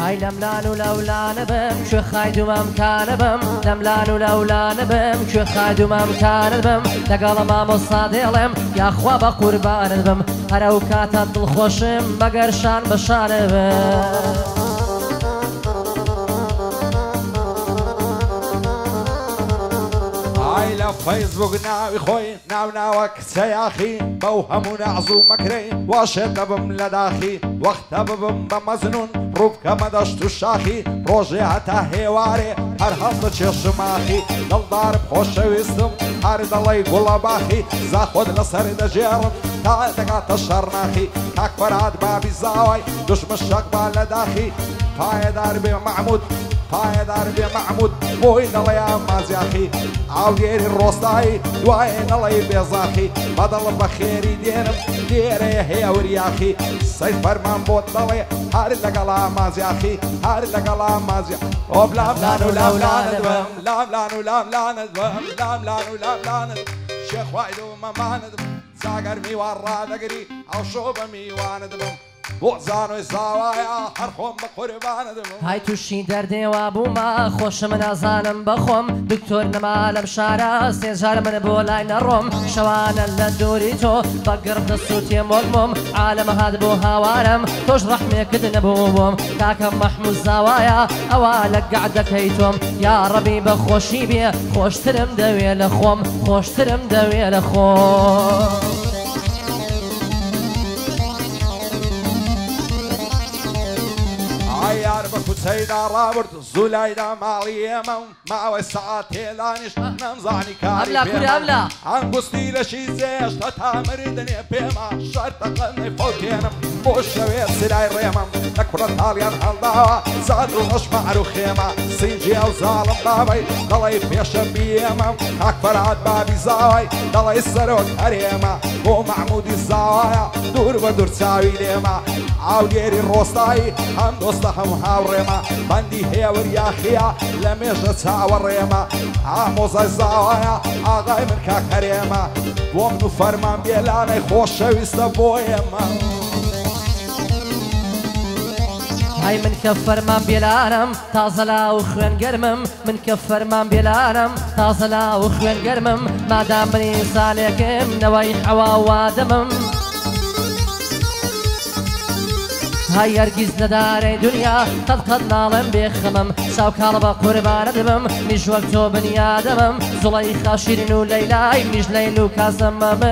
هاي لملان ولولان بم شو خايدو ممكان بم لملان ولولان بم شو خايدو ممكان بم لقال ما مصادلم يا خوا بقربان بم هرو كاتا دلخوشم بقرشان بشان بم فيسبوك ناوي خوي ناوك سياخي بوهم نعزو مكري واشد بم لداخي وقت بم بمزنون روبك مدشت الشاخي روجي هتا هيواري هر هفت چشماخي دل دار بخوش ويستم هر دلي قول باخي زاخد لسر دجيرم تا دقات الشرناخي تاك فراد بابي زاوي دش مشاك بالداخي پایدار به محمود پایدار به محمود بوی دلیا مازیاخی عودیری روستایی دوای دلی بیزاخی بدل بخیری دیرم دیره هیوریاخی سید فرمان بود دلی هر لگلا مازیاخی هر لگلا مازیا اوب لام لانو لام لاندم لام لانو لام لاندم لام لانو لام لاندم شیخ وایدو مماندم زاگر میوارا دگری او شوب میواندم بوزانو زاوایا هر خوم بقربان دم هاي توشي دردي وابوما خوش من ازانم بخوم دكتور نمالم شارع سيجار من بولاي نروم شوانا لدوري تو بقرب دستوتي مغموم عالم هاد بو هوارم توش رحمي كد نبوبوم كاكم محمود زاوايا اوالك قعدك هيتوم يا ربي بخوشي بي خوش ترم دوي لخوم خوش ترم دوي لخوم عيار بكوتسيدا رابرت زولايدا ماليما مع وساعات هيلانش نمزعني كاري بيما عن بوستي لشي زيش تتامردني بيما شرط قلني فوتينم بوشويت سلاي ريما تكبر الطاليان هالداوا زادو مش معرو خيمة سينجي او ظالم بابي ضلي بيش بيما اكبر عاد بابي زاوي ضلي السروك هريما بو معمودي الزاوايا دور بدور تساوي ليما عوديري الروستاي هم دوستهم هاوريما بندي هيور يا خيا لميش تساوريما عموز الزاوايا آغاي من كاكريما ومنو فرمان بيلاني خوش شويستا بويما هاي من كفر من بيلانم تازلا وخوين قرمم من كفر من بيلانم تازلا وخوين قرمم ما دام من إنسانيكم نواي حوا وادمم هاي هرگیز نداره دنیا قد نالم بخمم شاو با قربان دمم مش وقتو بني آدمم زليخا شيرين و ليلاي مش ليلو كازمم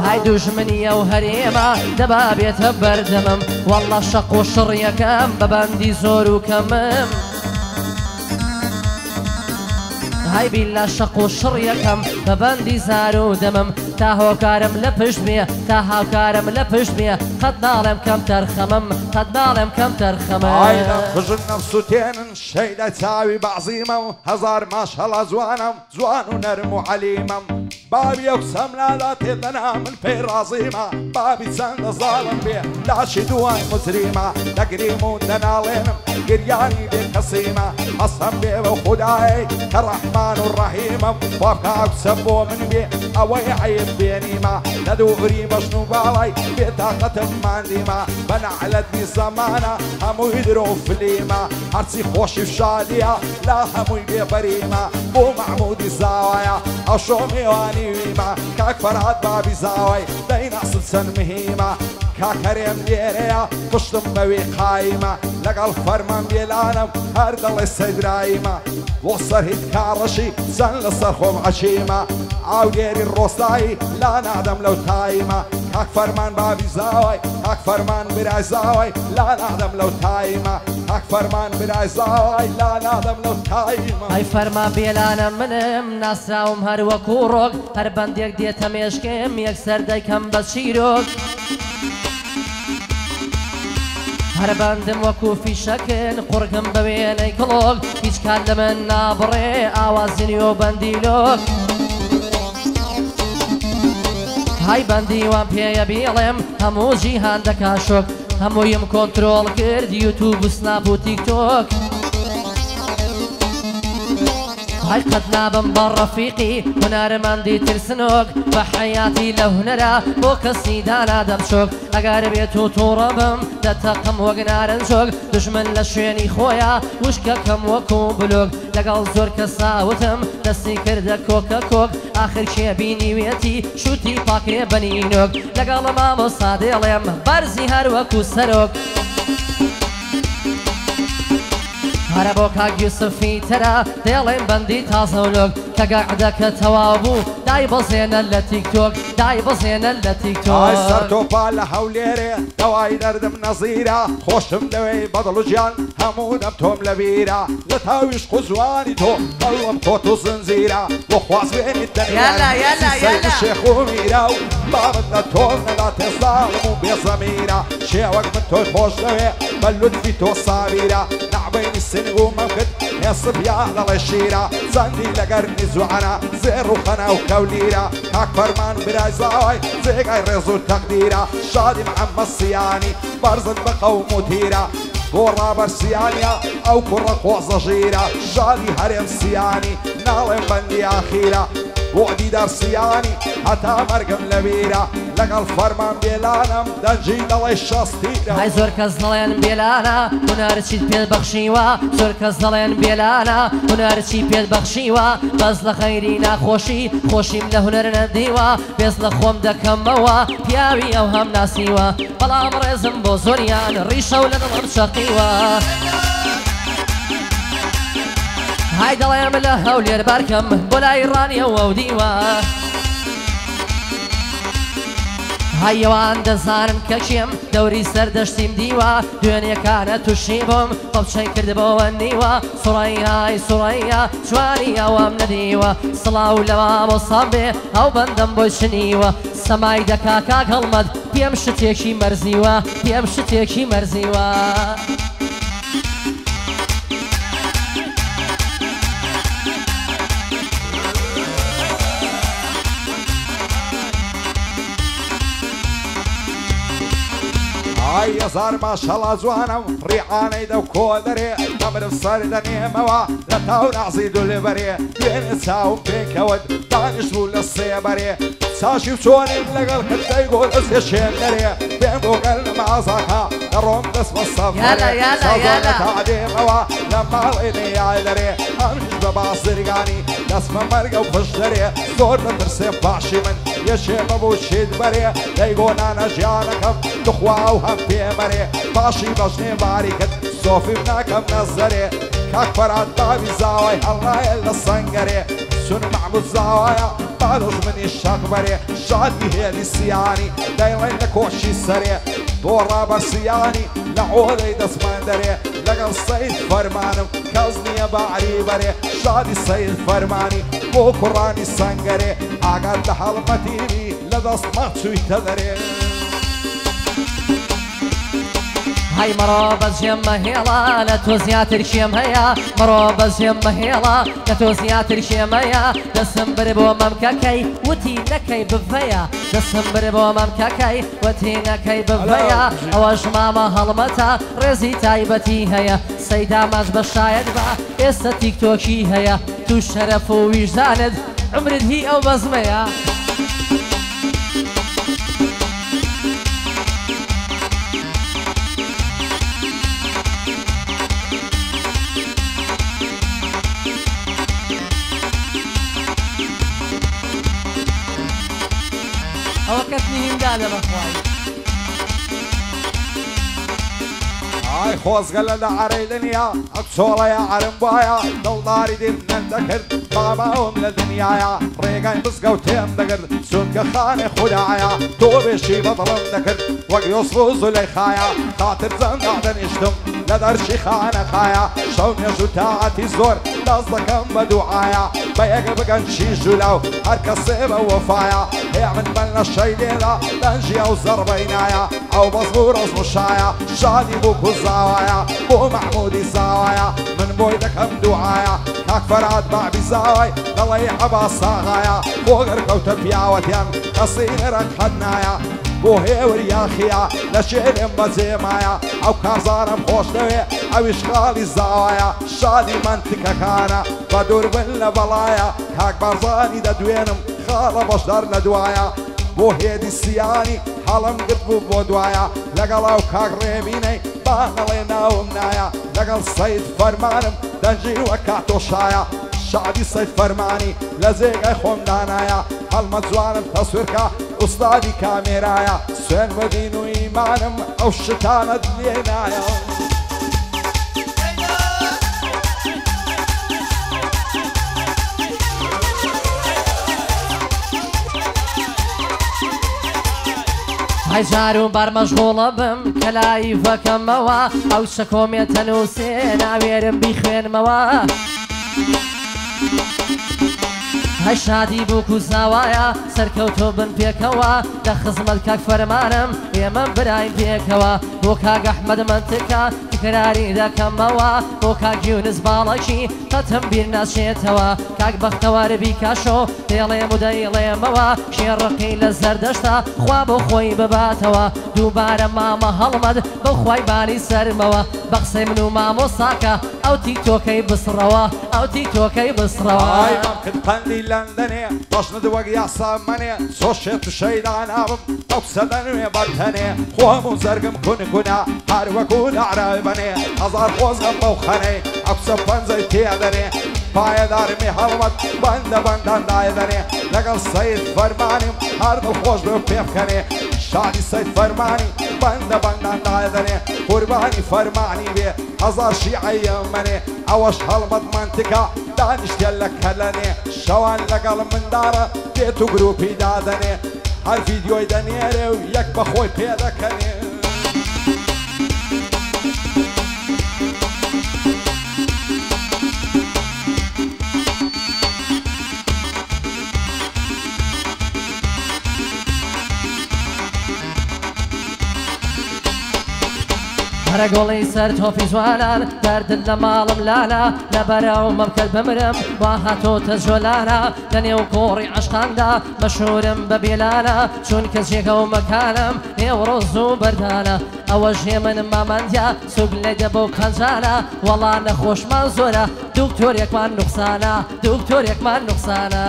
هاي دجمنية وهريمة دبابيتها بردمم والله شق وشر يكم ببندي زور وكمم هاي بالله شق وشر يكم ببندي زارو دمم تاهو كارم لپشت بيه تاهو كارم لپشت بيه قد نالم كم ترخمم قد نالم كم ترخمم عينا خجل نفسو تينن شيدا تاوي بعظيمم هزار ما شاء الله زوانم زوان ونرمو عليمم بابي يقسم لا تدنا من في رازيمة بابي سند ظالم بيه داشي دوان مزريمة تقريمو دنالينم قرياني دي قصيمة أصم بيه وخداي كالرحمن الرحيمم وابكا أقسمو من بيه أوي عيب بينيما ندوري مشنو بالي بطاقة مانديما بنعلتني زمانة همو يدرو فليما هرسي خوشي فشاليا لا همو يبي بريما بو معمودي زاوايا أشومي واني ويما كاك فراد بابي زاوي دين أصل سن مهيما كاكريم ديريا قشتم بوي قايمة لقال فرمان بيلانم هرد الله السيد رايمة وصر هيد كارشي سن لصرخوم عشيمة عوديري الروستاي لا نعدم لو تايمة كاك فرمان بابي زاوي كاك فرمان براي زاوي لا نعدم لو تايمة كاك فرمان براي زاوي لا نعدم لو تايمة هاي فرمان بيلانم منم ناسراوم هر وكوروك هر بنديك ديتا ميشكم يكسر دايكم بس شيروك هر بندم وكو في شكل قرقم بويني كلوك هيج كان لمن نابري آوازيني وبنديلوك هاي بندي وان بيا بيلم همو جيهان دكاشوك همو يم كنترول كرد يوتيوب وسناب وتيك توك هاي قد نابم بالرفيقي هنرمندي ترسنوك بحياتي لهنرا بوكسي دانا دمشوك أقاربيتو توربم دتقم وقنارنشوك دشمن لشويني خويا وشككم وكو بلوك لقال زور كساوتم دستي كرد كوكا كوك آخر شي بيني ويتي شوتي باكي بنينوك لقال مامو صاديلم برزي هروكو سروك هربو كاك يوسفي ترى ديلين بندي تازولوك كقعدك توابو داي بزينا لتيك توك داي بزينا لتيك توك هاي سرتو بالا حوليري دواي دردم نظيرة خوشم دوي بدلو جان همو دمتهم لبيرة لتاويش قزواني تو قلوم خوتو زنزيرة وخواز بين الدنيا يلا يلا يلا الشيخ وميراو بابنا تومنا لا تظلموا بزميرة شيوك من تو خوش دوي بلود في تو صابيرة نعبين السنقو ممكن يصب يا الله الشيرة زندي لقرني زوعنا زير وخنا وكوليرة كاك فرمان براي زاوي زي غير رزو التقديرة شادي محمد الصياني برزن بقوم مثيرة كورة برسيانيا او كورة قوة جيرة شادي هرم سياني نالم بندي اخيرة وعدي دار صياني حتى مرقم لبيرة لقى الفرمان بيلانم دنجي دلي الشاستيرة هاي زور كزنالين بيلانا ونارتشيد بيل بخشيوا زور كزنالين بيلانا ونارتشي بيل بخشيوا بز لخيرينا خوشي خوشي من هنر نديوا بز لخوم دكموا بياوي او هم ناسيوا بلا مرزم بو زوريان ريشة ولدلم شقيوا هاي دليم له ولير بركم بلا ايرانيا وديوا هايوان دزانم كشيم دوري سردشتيم ديوا دنيا كانت تشيبهم قبشي كرد بوانيوا سوريا سوريا شوانيا وامن ديوا صلاة ولما مصابي او بندم بوشنيوا سماي دكا كاك هلمد بيمشتيكي مرزيوا بيمشتيكي مرزيوا هاي يزار ما شاء الله زوانم ريحاني دو كودري تمر بصردني موا لتاو نعزيد البري بين تساوم بين كود دانش مول الصيبري ساشي بشوني لقل كنت يقول اسي شينري بين بوغل مع زاكا الروم بس بالصفري يلا يلا يلا تعدي موا لما ليني يعيدري امش بباصر قاني دسم مرقة وفشدري صور نترسي باشي من يشي مبوشي دبري ليقول انا جانكم تخوا وهم بيمري باشي بجني باريكت صوفي بناكم نظري كاك فراد بابي زاوي الله إلا الصنقري سن معبود زاوية بالوش من الشاكبري شادي هيلي السياني دايلين لكوشي سري دورا برسياني لعودي دسمان دري لقى الصيد فرمانم كازني بعري بري شادي الصيد فرماني مو كراني الصنقري عقد لحال متيبي لدست ماتشوي تدري هاي مرابز يما هيلا لتوزيات الشيم هيا مرابز يما هيلا لتوزيات الشيم هيا دسم بربو ممكاكي وتي نكي بفيا دسم بربو ممكاكي وتي نكي بفيا اوش ماما هلمتا رزي تايبتي هيا سيدا ماز بشايد با استا تيك توكي هيا تو شرف ووجداند عمرد هي او بزميا وقتني هندانا بخواي هاي خوز قلنا عريدنيا اكسولا يا عرم بايا دل داري دين نندكر باباهم للدنيا ريقاي بسقو تيم دقر سنك خاني خدايا توبي شي بطلم دكر وقيوصفو زليخايا خاطر زندعدن اشتم لدرشي خانة خايا شون يجو تاعتي الزور نصدكم بدعايا بيق بقن شي جلو هركا صيبة وفايا يعمل بلنا الشي ليلة لنجي او زربينايا او بصبور اسمو شايا شادي بوكو زاوايا بو محمودي زاوايا من بويدكم دعايا كاك فراد بابي زاوي ضلي حبا صاغايا فوق ركوت بياوتين قصير رك حدنايا بۆ هێور یاخیا لە شێرم بەجێمایە ئەو کارزانم خۆش دەوێ ئەویش خاڵی زاوایە شادی منتیکەکانە بە دووربن لە بەڵایە کاک بارزانی دەدوێنم خاڵە بەشدار لە دوایە بۆ هێدی سیانی هەڵم گرت بوو بۆ دوایە لەگەڵ ئەو کاک ڕێبینەی باڵێ ناوم نایە لەگەڵ سەید فەرمانم دەنجی وە کاتۆشایە شادی سەید فەرمانی لە جێگای خۆم دانایە هەڵمە جوانم تەسوێرکە ئوستادی کامێرایە سوێن بەدین و ئیمانم ئەو شتانت لێ نایە هەجار و بەر مەشغوڵە بم کە لایڤەکەمەوە ئەو شەکۆمێتە نووسێ ناوێرم بیخوێنمەوە هەی شادی بووک و زاوایە سەرکەوتۆ بن پێکەوە لە خزمەت کاک فەرمانم ئێمە براین پێکەوە بۆ کاک ئەحمەد منتکە تکراری دەکەمەوە بۆ کاک یونس باڵەکی قەتم بیر ناچێتەوە کاک بەختەوەر بیکاشۆ دێڵێم و دەیڵێمەوە شێڕقی لە زەردەشتا خوا بۆ خۆی بباتەوە دووبارە مامە هەڵمەد بە خوای بانی سەرمەوە بە قسەی من و مامۆساکە ئەو تیکتۆکەی بسڕەوە ئەو تیکتۆکەی بسڕەوە لندنێ بەشنت وەک یاسامەنێ سۆشێت و شەیدانابم ئەو سەدەنوێ بەرتەنێ خۆم و زەرگم کونکونا هەروەکو ناڕایبەنێ هەزار خۆزگەم بەو خەنەی ئەفسە پەنجەی تێدەنێ پایەدارمی هەڵمەت بەندە بەندەندایدەنێ لەگەڵ سەید فەرمانیم هەر دڵخۆش بێ پێ بکەنێ شادی سەید فەرمانی بەندە بەندەندایدەنێ قوربانی فەرمانی بێ هەزار شیعەی ئەمەنێ ئەوەش هەڵمەت منتکە دانیشتێ لە کەلەنێ شەوان لەگەڵ منداڕە دێت و گروپی دادەنێ هەر ڤیدیۆی دەنێرێ و یەک بەخۆی پێدەکەنێ هەرە گۆڵی سەر تۆفی جوانان دەردن لە ماڵم لالا لەبەرەو مەمکرد بمرم وا هاتۆتە جۆلانە لە نێو کۆڕی عەشقاندا مەشهورم بە بێلانە چونکە جێگە و مەکانم نێو ڕۆز و بەردانە ئەوە ژێ منم مامەندیا سوگ لێ دەبە و قەنجانە وەڵا نەخۆشمان زۆرە دوکتۆرێکمان نوقسانە دوکتۆرێکمان نوقسانە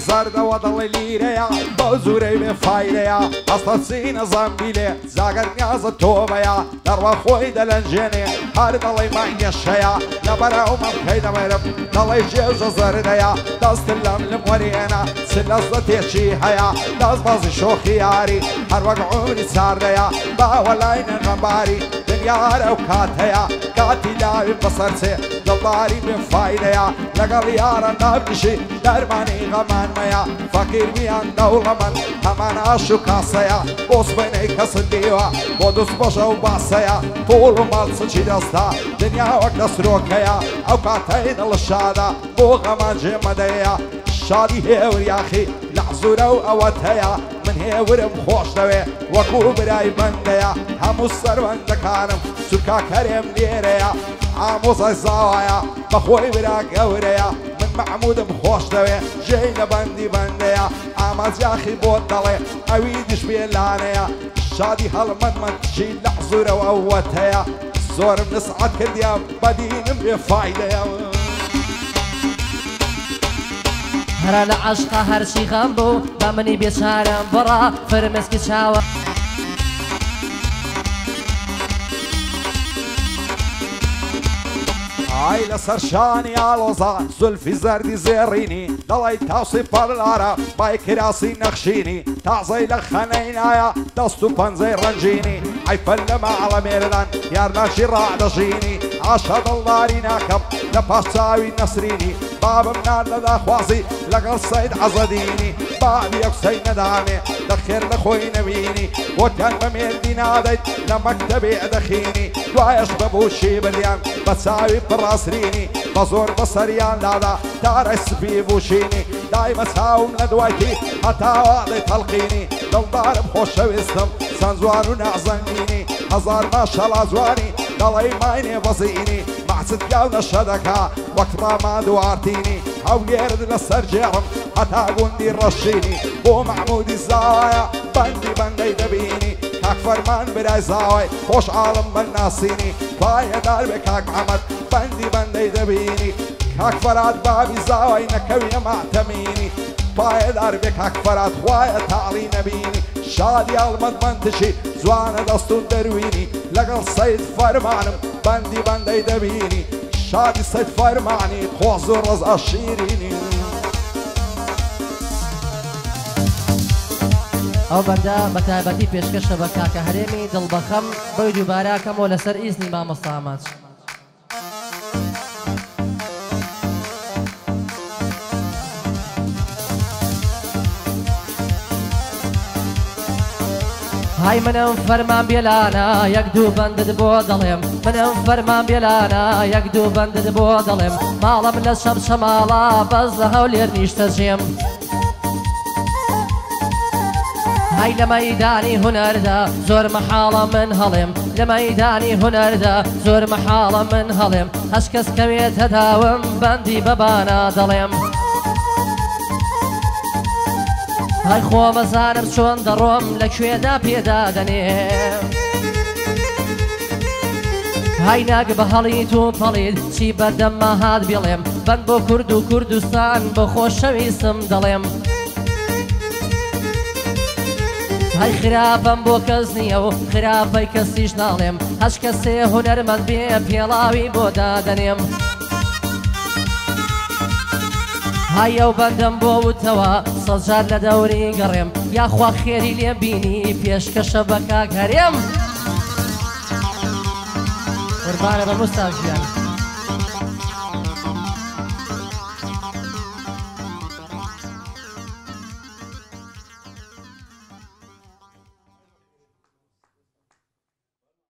زەردەوە دڵی لیرەیە بەو زورەی بێ فایدەیە هەستە چینە زەمبیلێ جاگەر نیازە تۆبەیە دەڕوە خۆی دەلەنجێنێ هەر دەڵی مانگەشەیە لەبەرەو مەمکەی دەمێرم دەڵی جێژە زەردەیە دەستن لەم لم وەرێنە چ لەزدە تێچی هەیە دەست بەزی شۆخی یاری هەروەک عومری چاردەیە باوە لای نەغەمباری دنیارە و کات هەیە کاتی لاوی بەسەرچێ دڵداری بێ فایدەیە لەگەڵ یارە نابنیشی دەرمانی غەمان مەیە فەقیر میان دەوڵەمەند هەمان ئاش و کاسەیە بۆسبەینەی کەسن دیوە بۆ دوست بەشە و باسەیە پۆڵ و ماڵ سچی دەستا دنیا وەک دەسرۆکەیە ئەو کاتەی دڵ شادە بۆ غەمان جێمەدەیە شادی هێور یاخی لە حزورە و ئەوەت هەیە من هێورم خۆش دەوێ وەکو برای بەندەیە هەموو سەروەندەکانم سوکا کەرێم لێرەیە ئامۆزای زاوایە بەخۆی برا گەورەیە من محمودم خۆش دەوێ ژێی لە بەندی بەندەیە ئامازیاخی بۆت دەڵێ ئەوی دیش بێلانەیە شادی هەڵمەندمەندشی لە حزورەوە ئەوەت هەیە زۆرم نسعەت کردیان بەدینم بێ فایدەیە هەرە لە عەشقا هەرچی غەم بوو بە منی بێچارەم بڕا فرمێسکی چاوە ئای لەسەر شانی ئاڵۆزان زولفی زەردی زێڕینی دەڵی تاوسی پەرلارە بای کراسی نەخشینی تازەی لە خەنەی نایە دەست و پەنجەی ڕەنجینی ئەیفەن لە ماڵە مێردان یارناچی ڕادەژینی ئاشە دڵداری ناکەم لە پاش چاوی نەسرینی بابم نان لەداخوازی لەگەڵ سەید عەزەدینی بابی ئەوسەی نەدامێ لە خێر لە خۆی نەبینی بۆتیان بە مێردی نادەیت لە مەکتەبێ دەخینی دوایەش بەبووشی بریان بە چاوی پڕاسرینی بە زۆر بەسەریان دادا تارە سپی بوشینی دایمە چاوم لە دوایتی هەتاواڵێ تەڵقینی دڵدارم خۆشەویستم چەند جوان و نازەنگینی هەزار ماشەڵا جوانی دەڵێی ماینێ بەزینی مەحسد پیاو نەشە دەکا وەک ڕاماد و ئارتینی هەولێرت لەسەر جێڕم هەتا گوندی ڕەشینی بۆ مەحموودی زاوایە بەندی بەندەی دەبینی کاک فەرمان برای زاوای خۆش ئاڵم بەناسینی پایەدار بێ کاک محەمەد بەندی بەندەی دەبینی کاک فەرات بابی زاوای نەکەویە ماتەمینی پایەدار بێ کاک فەرات خوایە تاڵی نەبینی شادی ئەڵمەدمەندشی جوانە دەستون دەروینی لەگەڵ سەید فەرمانم بەندی بەندەی دەبینی شادی سەید فەرمانی خۆز و ڕەزا شیرینی ئەو بەندە بە تایبەتی پێشکەشە بە کاکە هەرێمی دڵبەخەم بەوی دووباراکەمەوە لەسەر ئیزنی مامۆستا ئاماچ های منم فەرمان بێلانە یەک دوو بەندت بۆ دەڵێم منم فەرمان بێلانە یەک دوو بەندت بۆ دەڵێم ماڵم لە شەم شەماڵە بەس لە هەولێر نیشتە جێم هاي لميداني هنردا زور محالة من هلم لميداني هنردا زور محالة من هلم هشكس كميت هداوم بندي ببانا ضلم هاي خو مزارم شون دروم لك شويدا بيدا دنيم هاي ناق بهليت وطليد شي بدم ما هاد بيلم بند بو كردو كردستان بخوش شويسم ضلم هاي خرابم بۆ کەس نییە و خراپەی کەسیش ناڵێم هەش کەسێ هونەرمەند بێ پێڵاوی بۆ دادەنێم هاي ئەو بەندەم بۆ وتەوە سەد جار لە دەوری گەڕێم یاخوا خێری لێ بینی پێشکەشە بە کاک هەرێم قوربانە بە موستاف ژیان